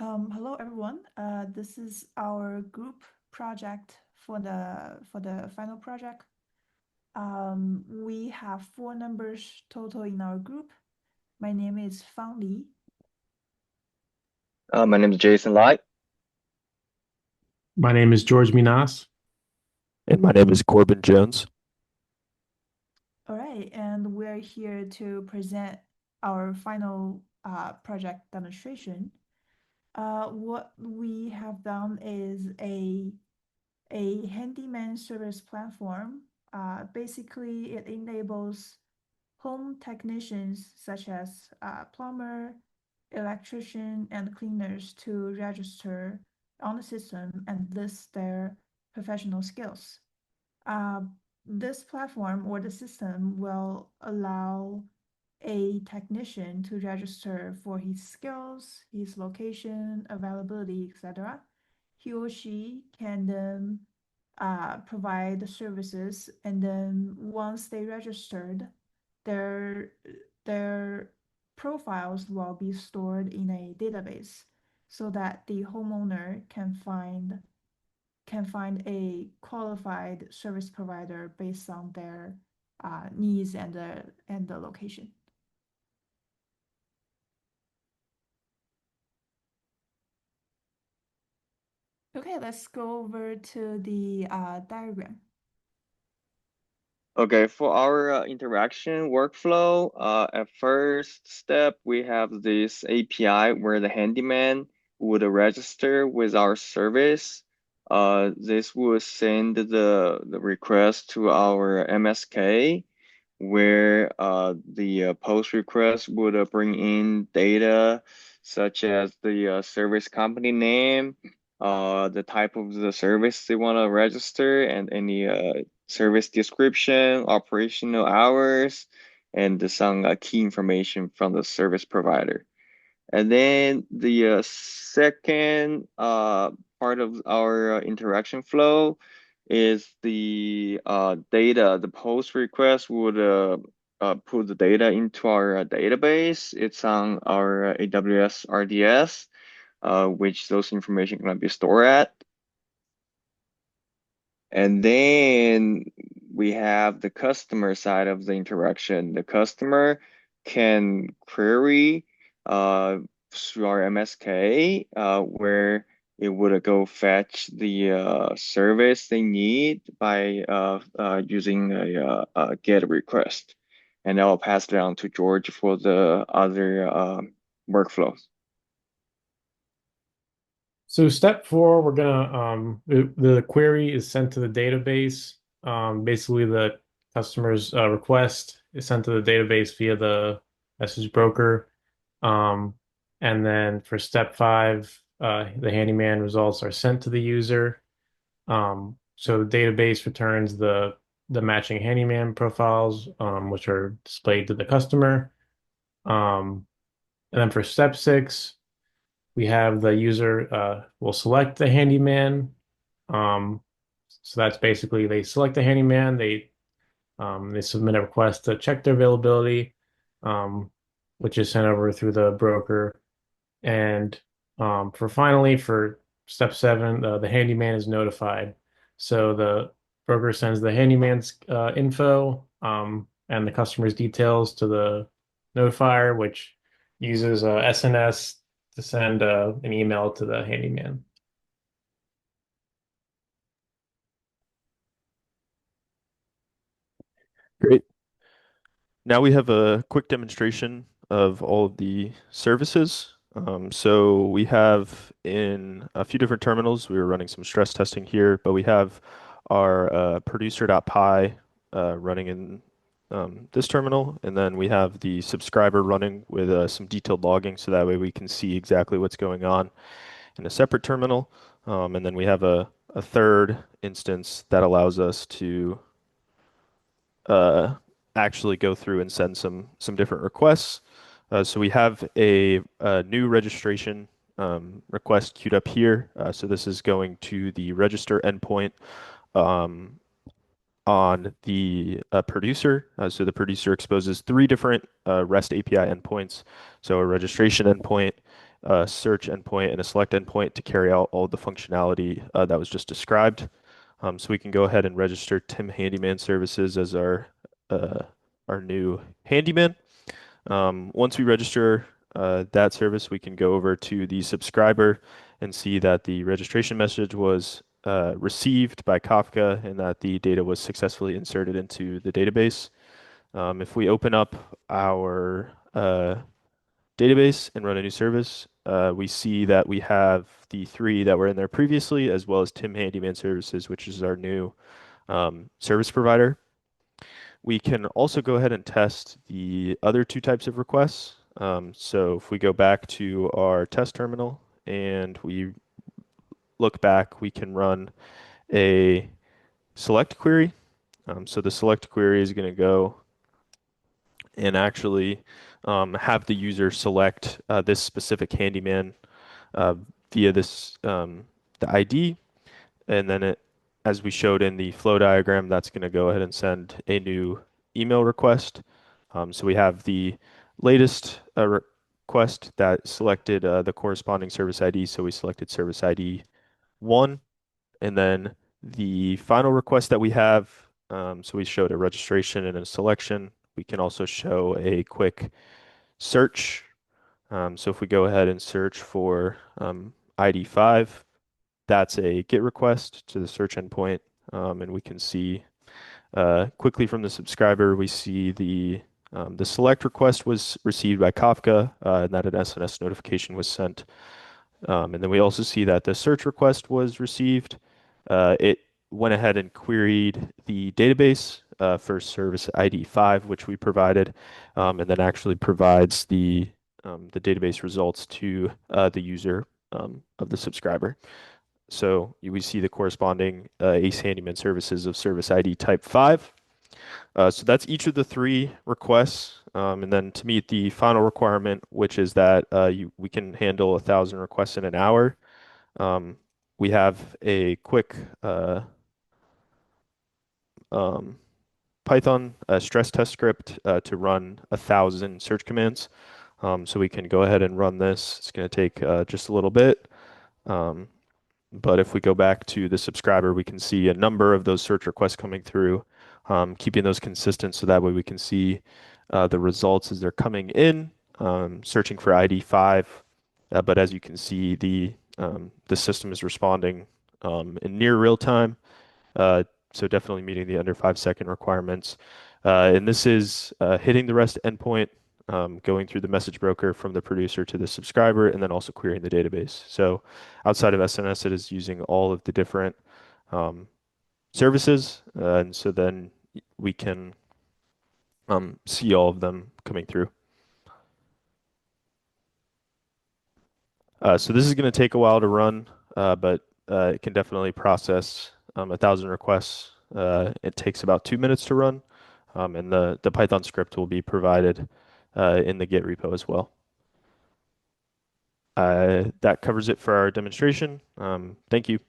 Hello everyone. This is our group project for the final project. We have four members total in our group. My name is Fang Li. My name is Jason Light. My name is George Minas. And my name is Corbin Jones. All right, and we're here to present our final project demonstration. What we have done is a handyman service platform. Basically, it enables home technicians such as plumber, electrician, and cleaners to register on the system and list their professional skills. Uh, this platform or the system will allow a technician to register for his skills, his location, availability, etc. He or she can then provide the services, and then once they registered, their their profiles will be stored in a database so that the homeowner can find a qualified service provider based on their needs and the location. Okay, let's go over to the diagram. Okay, for our interaction workflow, at first step, we have this API where the handyman would register with our service. This will send the request to our MSK, where the post request would bring in data such as the service company name, the type of the service they want to register, and any service description, operational hours, and some key information from the service provider. And then the second part of our interaction flow is the data. The post request would put the data into our database. It's on our AWS RDS, which those information can be stored at. And then we have the customer side of the interaction. The customer can query through our MSK, where it would go fetch the service they need by using a GET request. And I will pass it on to George for the other workflows. So step four, we're gonna the query is sent to the database. Basically the customer's request is sent to the database via the message broker. Um, and then for step five, the handyman results are sent to the user. So the database returns the matching handyman profiles, which are displayed to the customer. And then for step six, we have the user will select the handyman. Um, so that's basically they select the handyman, they submit a request to check their availability, um, which is sent over through the broker. And for step seven, the handyman is notified. So the broker sends the handyman's info and the customer's details to the notifier, which uses SNS to send an email to the handyman. Great. Now we have a quick demonstration of all of the services. So we have in a few different terminals, we were running some stress testing here, but we have our producer.py running in this terminal, and then we have the subscriber running with some detailed logging, so that way we can see exactly what's going on in a separate terminal. And then we have a third instance that allows us to uh, actually go through and send some different requests. So we have a new registration request queued up here. So this is going to the register endpoint um, on the producer. So the producer exposes three different REST API endpoints. So a registration endpoint, a search endpoint and a select endpoint to carry out all the functionality that was just described. So we can go ahead and register Tim Handyman Services as uh, our new handyman. Once we register that service, we can go over to the subscriber and see that the registration message was received by Kafka and that the data was successfully inserted into the database. If we open up our database and run a new service, we see that we have the three that were in there previously, as well as Tim Handyman Services, which is our new service provider. We can also go ahead and test the other two types of requests. So if we go back to our test terminal and we look back, we can run a select query. So the select query is going to go and actually have the user select this specific handyman uh, via this the ID, and then as we showed in the flow diagram, that's going to go ahead and send a new email request. So we have the latest request that selected the corresponding service ID. So we selected service ID 1, and then the final request that we have. So we showed a registration and a selection. We can also show a quick search. So if we go ahead and search for ID 5, that's a GET request to the search endpoint, and we can see quickly from the subscriber, we see the select request was received by Kafka, and that an SNS notification was sent. And then we also see that the search request was received. It went ahead and queried the database for service ID 5, which we provided, and then actually provides the database results to the user of the subscriber. So we see the corresponding ACE Handyman services of service ID type 5. So that's each of the three requests. And then to meet the final requirement, which is that we can handle 1,000 requests in an hour, um, we have a quick um, Python stress test script to run 1,000 search commands. So we can go ahead and run this. It's going to take just a little bit. But if we go back to the subscriber, we can see a number of those search requests coming through, keeping those consistent so that way we can see the results as they're coming in, searching for ID 5. But as you can see, the system is responding in near real time. So definitely meeting the under 5-second requirements. And this is hitting the REST endpoint, going through the message broker from the producer to the subscriber, and then also querying the database. So outside of SNS, it is using all of the different services, and so then we can see all of them coming through. So this is going to take a while to run, but it can definitely process 1,000 requests. It takes about 2 minutes to run, and the Python script will be provided in the Git repo as well. That covers it for our demonstration. Thank you.